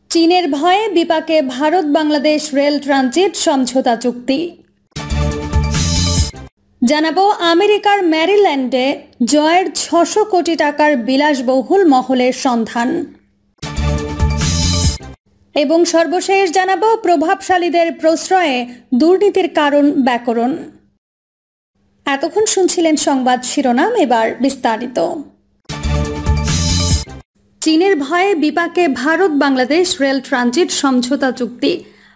চীনের ভয়ে বিপাকে ভারত বাংলাদেশ রেল ট্রানজিট সমঝোতা চুক্তি। জানাবো আমেরিকার ম্যারিল্যান্ডে জয়ের ৬০০ কোটি টাকার বিলাসবহুল মহলের সন্ধান এবং সর্বশেষ জানাবো প্রভাবশালীদের প্রশ্রয়ে দুর্নীতির কারণ ব্যাকরণ। এতক্ষণ শুনছিলেন সংবাদ শিরোনাম, এবার বিস্তারিত। চীনের ভয়ে বিপাকে ভারত বাংলাদেশ রেল ট্রানজিট সমঝোতা চুক্তি।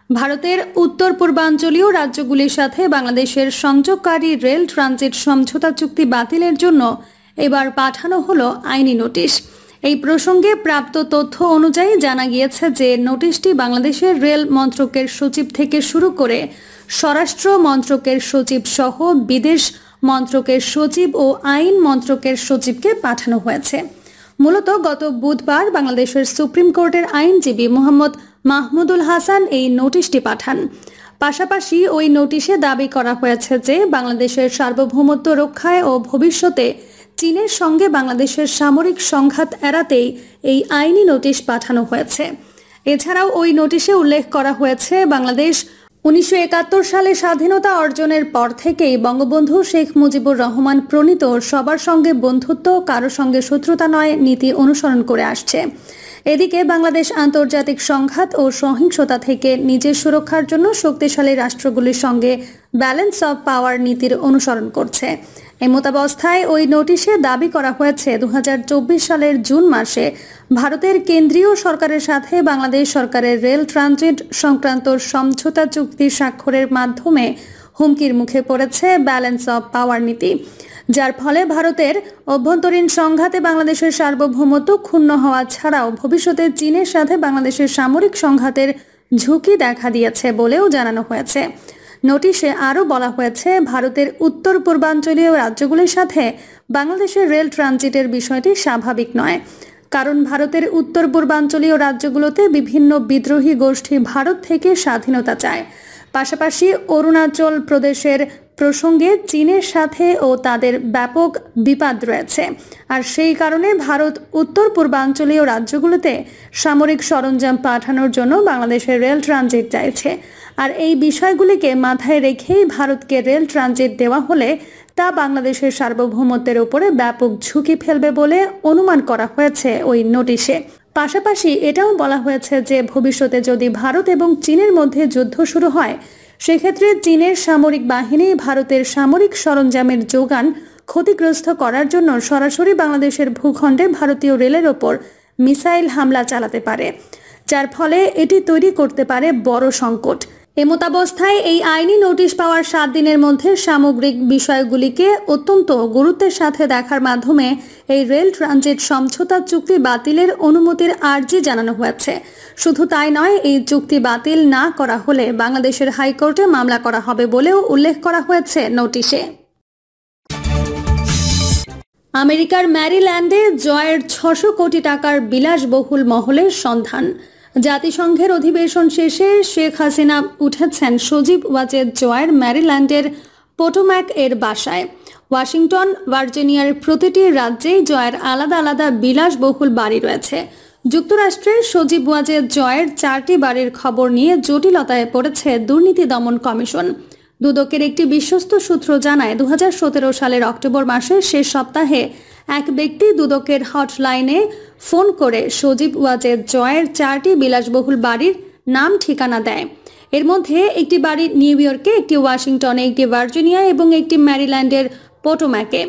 ভারতের উত্তর পূর্বাঞ্চলীয় রাজ্যগুলির সাথে বাংলাদেশের সংযোগকারী রেল ট্রানজিট সমঝোতা চুক্তি বাতিলের জন্য এবার পাঠানো হলো আইনি নোটিশ। এই প্রসঙ্গে প্রাপ্ত তথ্য অনুযায়ী জানা গিয়েছে যে নোটিশটি বাংলাদেশের রেল মন্ত্রকের সচিব থেকে শুরু করে স্বরাষ্ট্র মন্ত্রকের সচিব সহ বিদেশ মন্ত্রকের সচিব ও আইন মন্ত্রকের সচিবকে পাঠানো হয়েছে। মূলত গত বুধবার বাংলাদেশের সুপ্রিম কোর্টের আইনজীবী মোহাম্মদ মাহমুদুল হাসান এই নোটিশটি পাঠান। পাশাপাশি ওই নোটিশে দাবি করা হয়েছে যে বাংলাদেশের সার্বভৌমত্ব রক্ষায় ও ভবিষ্যতে চীনের সঙ্গে বাংলাদেশের সামরিক সংঘাত এড়াতেই এই আইনি নোটিশ পাঠানো হয়েছে। এছাড়াও ওই নোটিশে উল্লেখ করা হয়েছে বাংলাদেশ ১৯৭১ সালে স্বাধীনতা অর্জনের পর থেকেই বঙ্গবন্ধু শেখ মুজিবুর রহমান প্রণীত সবার সঙ্গে বন্ধুত্ব, কারো সঙ্গে শত্রুতা নয় নীতি অনুসরণ করে আসছে। এদিকে বাংলাদেশ আন্তর্জাতিক সংঘাত ও সহিংসতা থেকে নিজের সুরক্ষার জন্য শক্তিশালী রাষ্ট্রগুলির সঙ্গে ব্যালেন্স অব পাওয়ার নীতির অনুসরণ করছে। এই মতাবস্থায় ওই নোটিশে দাবি করা হয়েছে ২০২৪ সালের জুন মাসে ভারতের কেন্দ্রীয় সরকারের সাথে বাংলাদেশ সরকারের রেল ট্রানজিট সংক্রান্ত সমঝোতা চুক্তি স্বাক্ষরের মাধ্যমে হুমকির মুখে পড়েছে ব্যালেন্স অব পাওয়ার নীতি, যার ফলে ভারতের অভ্যন্তরীণ সংঘাতে বাংলাদেশের সার্বভৌমত্ব ক্ষুণ্ণ হওয়া ছাড়াও ভবিষ্যতে চীনের সাথে বাংলাদেশের সামরিক সংঘাতের ঝুঁকি দেখা দিয়েছে বলেও জানানো হয়েছে। নোটিশে আরও বলা হয়েছে ভারতের উত্তর পূর্বাঞ্চলীয় রাজ্যগুলির সাথে বাংলাদেশের রেল ট্রানজিটের বিষয়টি স্বাভাবিক নয়, কারণ ভারতের উত্তর পূর্বাঞ্চলীয় রাজ্যগুলোতে বিভিন্ন বিদ্রোহী গোষ্ঠী ভারত থেকে স্বাধীনতা চায়। পাশাপাশি অরুণাচল প্রদেশের প্রসঙ্গে চীনের সাথে ও তাদের ব্যাপক বিবাদ রয়েছে, আর সেই কারণে ভারত উত্তর পূর্বাঞ্চলীয় রাজ্যগুলোতে সামরিক সরঞ্জাম পাঠানোর জন্য বাংলাদেশের রেল ট্রানজিট চাইছে। আর এই বিষয়গুলিকে মাথায় রেখেই ভারতকে রেল ট্রানজিট দেওয়া হলে তা বাংলাদেশের সার্বভৌমত্বের উপরে ব্যাপক ঝুঁকি ফেলবে বলে অনুমান করা হয়েছে ওই নোটিশে। পাশাপাশি এটাও বলা হয়েছে যে ভবিষ্যতে যদি ভারত এবং চীনের মধ্যে যুদ্ধ শুরু হয়, সেক্ষেত্রে চীনের সামরিক বাহিনী ভারতের সামরিক সরঞ্জামের যোগান ক্ষতিগ্রস্ত করার জন্য সরাসরি বাংলাদেশের ভূখণ্ডে ভারতীয় রেলের ওপর মিসাইল হামলা চালাতে পারে, যার ফলে এটি তৈরি করতে পারে বড় সংকট। এমতাবস্থায় এই আইনি নোটিশ পাওয়ার ৭ দিনের মধ্যে সামগ্রিক বিষয়গুলিকে অত্যন্ত গুরুত্বের সাথে দেখার মাধ্যমে এই রেল ট্রানজিট সমঝোতা চুক্তি বাতিলের অনুমতির আর্জি জানানো হয়েছে। শুধু তাই নয়, এই চুক্তি বাতিল না করা হলে বাংলাদেশের হাইকোর্টে মামলা করা হবে বলেও উল্লেখ করা হয়েছে নোটিশে। আমেরিকার ম্যারিল্যান্ডে জয়ের ৬০০ কোটি টাকার বিলাসবহুল মহলের সন্ধান। জাতিসংঘের অধিবেশন শেষে শেখ হাসিনা উঠেছেন সজীব ওয়াজেদ জয়ের ম্যারিল্যান্ডের পোটোম্যাক এর বাসায়। ওয়াশিংটন, ভার্জিনিয়ার প্রতিটি রাজ্যেই জয়ের আলাদা আলাদা বিলাসবহুল বাড়ি রয়েছে। যুক্তরাষ্ট্রের সজীব ওয়াজেদ জয়ের 4টি বাড়ির খবর নিয়ে জটিলতায় পড়েছে দুর্নীতি দমন কমিশন। দুদকের একটি বিশ্বস্ত সূত্র জানায় ২০১৭ সালের অক্টোবর মাসের শেষ সপ্তাহে এক ব্যক্তি দুদকের হটলাইনে ফোন করে সজীব ওয়াজেদ জয়ের 4টি বিলাসবহুল বাড়ির নাম ঠিকানা দেয়। এর মধ্যে একটি বাড়ি নিউ ইয়র্কে, একটি ওয়াশিংটনে, একটি ভার্জিনিয়া এবং একটি ম্যারিল্যান্ডের পোটোম্যাকে।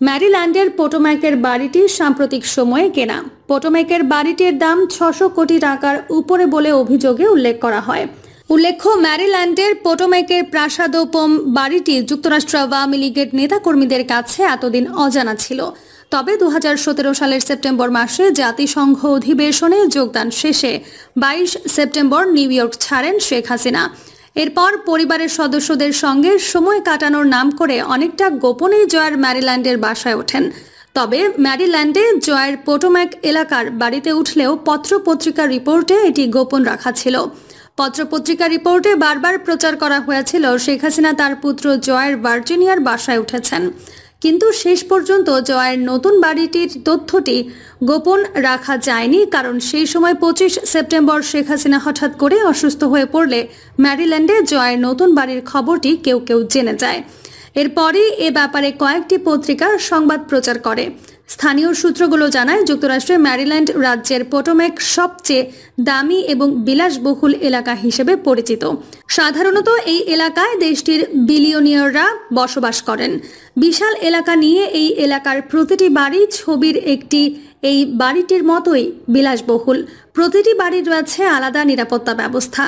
ম্যারিল্যান্ডের পোটোম্যাকের বাড়িটি সাম্প্রতিক সময়ে কেনা। পোটোম্যাকের বাড়িটির দাম ৬০০ কোটি টাকার উপরে বলে অভিযোগে উল্লেখ করা হয়। উল্লেখ্য, ম্যারিল্যান্ডের পোটোম্যাকের প্রাসাদোপম বাড়িটি যুক্তরাষ্ট্র আওয়ামী লীগের নেতাকর্মীদের কাছে এতদিন অজানা ছিল। তবে ২০১৭ সালের সেপ্টেম্বর মাসে জাতিসংঘ অধিবেশনে যোগদান শেষে ২২ সেপ্টেম্বর নিউ ইয়র্ক ছাড়েন শেখ হাসিনা। এরপর পরিবারের সদস্যদের সঙ্গে সময় কাটানোর নাম করে অনেকটা গোপনেই জয়ের ম্যারিল্যান্ডের বাসায় ওঠেন। তবে ম্যারিল্যান্ডে জয়ের পোটোম্যাক এলাকার বাড়িতে উঠলেও পত্রপত্রিকার রিপোর্টে এটি গোপন রাখা ছিল। পত্রপত্রিকার রিপোর্টে বারবার প্রচার করা হয়েছিল শেখ হাসিনা তার পুত্র জয়ের ভার্জিনিয়ার বাসায় উঠেছেন। কিন্তু শেষ পর্যন্ত জয়ের নতুন বাড়িটির তথ্যটি গোপন রাখা যায়নি, কারণ সেই সময় 25 সেপ্টেম্বর শেখ হাসিনা হঠাৎ করে অসুস্থ হয়ে পড়লে ম্যারিল্যান্ডে জয়ের নতুন বাড়ির খবরটি কেউ কেউ জেনে যায়। এরপরই এ ব্যাপারে কয়েকটি পত্রিকা সংবাদ প্রচার করে। স্থানীয় সূত্রগুলো জানায়, যুক্তরাষ্ট্রের ম্যারিল্যান্ড রাজ্যের পোটোম্যাক সবচেয়ে দামি এবং বিলাসবহুল এলাকা হিসেবে পরিচিত। সাধারণত এই এলাকায় দেশটির বিলিয়নিয়াররা বসবাস করেন। বিশাল এলাকা নিয়ে এই এলাকার প্রতিটি বাড়ি ছবির একটি এই বাড়িটির মতোই বিলাসবহুল। প্রতিটি বাড়ির রয়েছে আলাদা নিরাপত্তা ব্যবস্থা।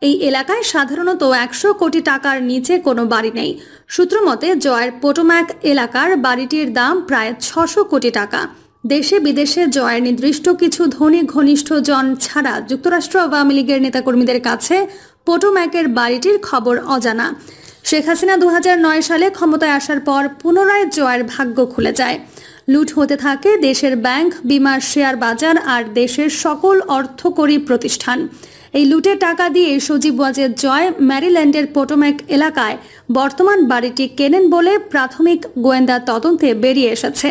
এই এলাকায় সাধারণত 100 কোটি টাকার নিচে কোনো বাড়ি নেই। সূত্রমতে জয়ের পোটোম্যাক এলাকার বাড়িটির দাম প্রায় 600 কোটি টাকা। দেশে বিদেশে জয়ের নির্দিষ্ট কিছু ধনী ঘনিষ্ঠ জন ছাড়া যুক্তরাষ্ট্র আওয়ামী লীগের নেতাকর্মীদের কাছে পোটোম্যাকের বাড়িটির খবর অজানা। শেখ হাসিনা 2009 সালে ক্ষমতায় আসার পর পুনরায় জয়ের ভাগ্য খুলে যায়। লুট হতে থাকে দেশের ব্যাংক, বিমা, শেয়ার বাজার আর দেশের সকল অর্থকরী প্রতিষ্ঠান। এই লুটের টাকা দিয়ে সজীব ওয়াজেদ জয় ম্যারিল্যান্ডের পোটোম্যাক এলাকায় বর্তমান বাড়িটি কেনেন বলে প্রাথমিক গোয়েন্দা তদন্তে বেরিয়ে এসেছে।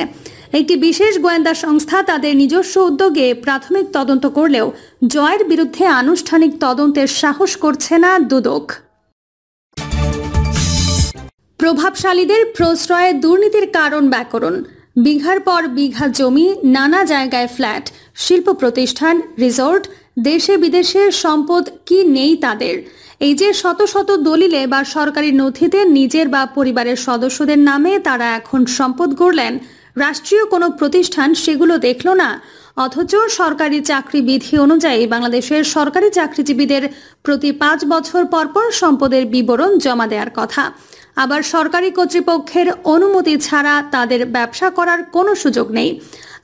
একটি বিশেষ গোয়েন্দা সংস্থা তাদের নিজস্ব উদ্যোগে প্রাথমিক তদন্ত করলেও জয়ের বিরুদ্ধে আনুষ্ঠানিক তদন্তের সাহস করছে না দুদক। প্রভাবশালীদের প্রশ্রয়ে দুর্নীতির কারণ ব্যাকরণ। বিঘার পর বিঘা জমি, নানা জায়গায় ফ্ল্যাট, শিল্প প্রতিষ্ঠান, রিসোর্ট, দেশে বিদেশে সম্পদ কি নেই তাদের। এই যে শত শত দলিলে বা সরকারি নথিতে নিজের বা পরিবারের সদস্যদের নামে তারা এখন সম্পদ গড়লেন, রাষ্ট্রীয় কোনো প্রতিষ্ঠান সেগুলো দেখল না। অথচ সরকারি চাকরি বিধি অনুযায়ী বাংলাদেশের সরকারি চাকরিজীবীদের প্রতি 5 বছর পরপর সম্পদের বিবরণ জমা দেওয়ার কথা। আবার সরকারি কর্তৃপক্ষের অনুমতি ছাড়া তাদের ব্যবসা করার কোনো সুযোগ নেই।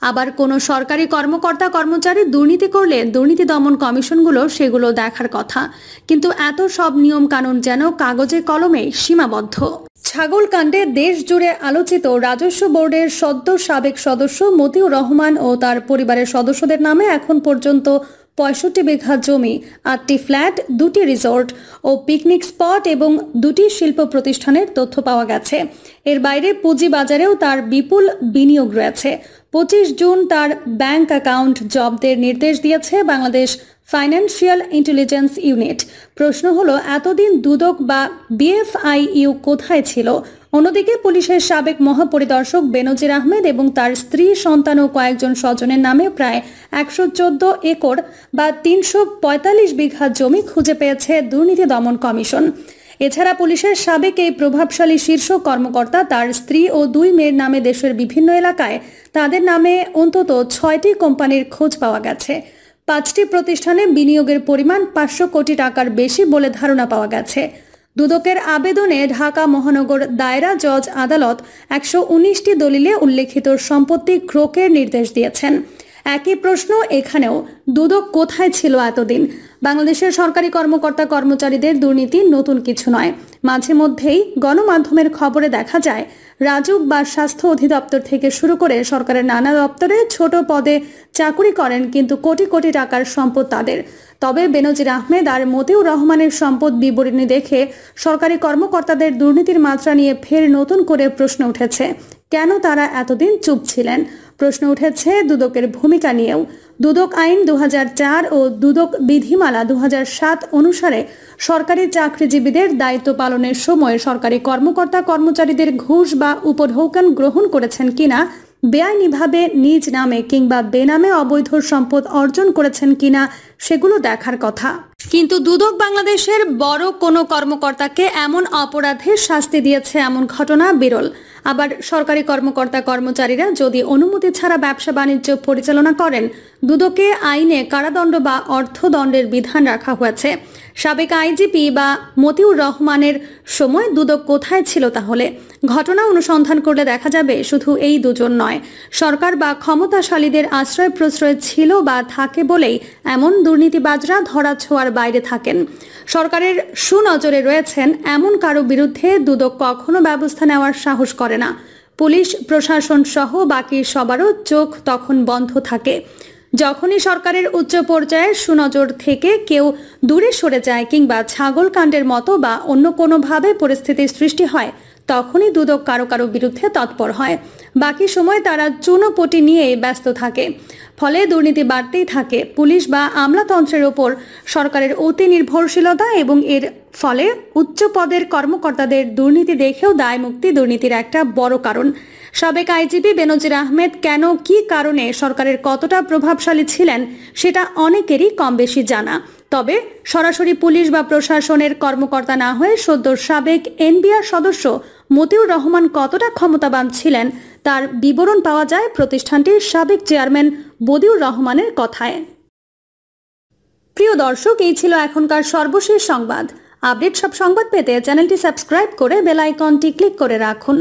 আবার কোনো সরকারি কর্মকর্তা কর্মচারী দুর্নীতি করলে দুর্নীতি দমন কমিশনগুলো সেগুলো দেখার কথা। কিন্তু এত সব নিয়ম কানুন যেন কাগজে কলমে সীমাবদ্ধ। ছাগল কাণ্ডে দেশ জুড়ে আলোচিত রাজস্ব বোর্ডের সদ্য সাবেক সদস্য মতিউর রহমান ও তার পরিবারের সদস্যদের নামে এখন পর্যন্ত 65 বিঘা জমি, 8টি ফ্ল্যাট, 2টি রিসোর্ট ও পিকনিক স্পট এবং 2টি শিল্প প্রতিষ্ঠানের তথ্য পাওয়া গেছে। এর বাইরে পুঁজিবাজারেও তার বিপুল বিনিয়োগ রয়েছে। 25 জুন তার ব্যাংক অ্যাকাউন্ট জব্দের নির্দেশ দিয়েছে বাংলাদেশ ফাইন্যান্সিয়াল ইন্টেলিজেন্স ইউনিট। প্রশ্ন হলো, এতদিন দুদক বা বিএফআইইউ কোথায় ছিল? অন্যদিকে পুলিশের সাবেক মহাপরিদর্শক বেনজির আহমেদ এবং তার স্ত্রী, সন্তান ও কয়েকজন স্বজনের নামে প্রায় 114 একর বা 345 বিঘা জমি খুঁজে পেয়েছে দুর্নীতি দমন কমিশন। এছাড়া পুলিশের সাবেক এই প্রভাবশালী শীর্ষ কর্মকর্তা, তার স্ত্রী ও 2 মেয়ের নামে দেশের বিভিন্ন এলাকায় তাদের নামে অন্তত 6টি কোম্পানির খোঁজ পাওয়া গেছে। 5টি প্রতিষ্ঠানে বিনিয়োগের পরিমাণ 500 কোটি টাকার বেশি বলে ধারণা পাওয়া গেছে। দুদকের আবেদনে ঢাকা মহানগর দায়রা জজ আদালত 119টি দলিলে উল্লেখিত সম্পত্তি ক্রোকের নির্দেশ দিয়েছেন। একই প্রশ্ন এখানেও, দুদক কোথায় ছিল এতদিন? বাংলাদেশের সরকারি কর্মকর্তা কর্মচারীদের দুর্নীতি নতুন কিছু নয়। মাঝে মধ্যেই গণমাধ্যমের খবরে দেখা যায় রাজুক বা স্বাস্থ্য অধিদপ্তর থেকে শুরু করে সরকারের নানা দপ্তরে ছোট পদে চাকুরি করেন, কিন্তু কোটি কোটি টাকার সম্পদ তাদের। তবে বেনজির আহমেদ আর মতিউর রহমানের সম্পদ বিবরণী দেখে সরকারি কর্মকর্তাদের দুর্নীতির মাত্রা নিয়ে ফের নতুন করে প্রশ্ন উঠেছে। কেন তারা এতদিন চুপ ছিলেন? প্রশ্ন উঠেছে দুদকের ভূমিকা নিয়েও। দুদক আইন 2004 ও দুদক বিধিমালা 2007 অনুসারে সরকারি চাকরিজীবীদের দায়িত্ব পালনের সময় সরকারি কর্মকর্তা কর্মচারীদের ঘুষ বা উপঢৌকন গ্রহণ করেছেন কিনা, বেআইনিভাবে নিজ নামে কিংবা বেনামে অবৈধ সম্পদ অর্জন করেছেন কিনা সেগুলো দেখার কথা। কিন্তু দুদক বাংলাদেশের বড় কোনো কর্মকর্তাকে এমন অপরাধের শাস্তি দিয়েছে এমন ঘটনা বিরল। আবার সরকারি কর্মকর্তা কর্মচারীরা যদি অনুমতি ছাড়া ব্যবসা বাণিজ্য পরিচালনা করেন, দুদকে আইনে কারাদণ্ড বা অর্থদণ্ডের বিধান রাখা হয়েছে। সাবেক আইজিপি বা মতিউর রহমানের সময় দুদক কোথায় ছিল তাহলে? ঘটনা অনুসন্ধান করলে দেখা যাবে শুধু এই দুজন নয়, সরকার বা ক্ষমতাশালীদের আশ্রয় প্রশ্রয় ছিল বা থাকে বলেই এমন দুর্নীতিবাজরা ধরা ছোঁয়ার বাইরে থাকেন। সরকারের সুনজরে রয়েছেন এমন কারো বিরুদ্ধে দুদক কখনো ব্যবস্থা নেওয়ার সাহস করে না। পুলিশ প্রশাসন সহ বাকি সবারও চোখ তখন বন্ধ থাকে। যখনই সরকারের উচ্চ পর্যায়ের সুনজর থেকে কেউ দূরে সরে যায় কিংবা ছাগল কাণ্ডের মতো বা অন্য কোনোভাবে পরিস্থিতির সৃষ্টি হয়, তখনই দুদক কারো কারো বিরুদ্ধে তৎপর হয়। বাকি সময় তারা চুনোপটি নিয়ে ব্যস্ত থাকে। ফলে দুর্নীতি বাড়তেই থাকে। পুলিশ বা আমলাতন্ত্রের ওপর সরকারের অতি নির্ভরশীলতা এবং এর ফলে উচ্চ পদের কর্মকর্তাদের দুর্নীতি দেখেও দায় মুক্তি দুর্নীতির একটা বড় কারণ। সাবেক আইজিপি বেনজির আহমেদ কেন কি কারণে সরকারের কতটা প্রভাবশালী ছিলেন সেটা অনেকেরই কম বেশি জানা। তবে সরাসরি পুলিশ বা প্রশাসনের কর্মকর্তা না হয়ে সদ্য সাবেক এনবিআর সদস্য মতিউর রহমান কতটা ক্ষমতাবান ছিলেন তার বিবরণ পাওয়া যায় প্রতিষ্ঠানটির সাবেক চেয়ারম্যান বদিউর রহমানের কথায়। প্রিয় দর্শক, এই ছিল এখনকার সর্বশেষ সংবাদ। আপডেট সব সংবাদ পেতে চ্যানেলটি সাবস্ক্রাইব করে বেল আইকনটি ক্লিক করে রাখুন।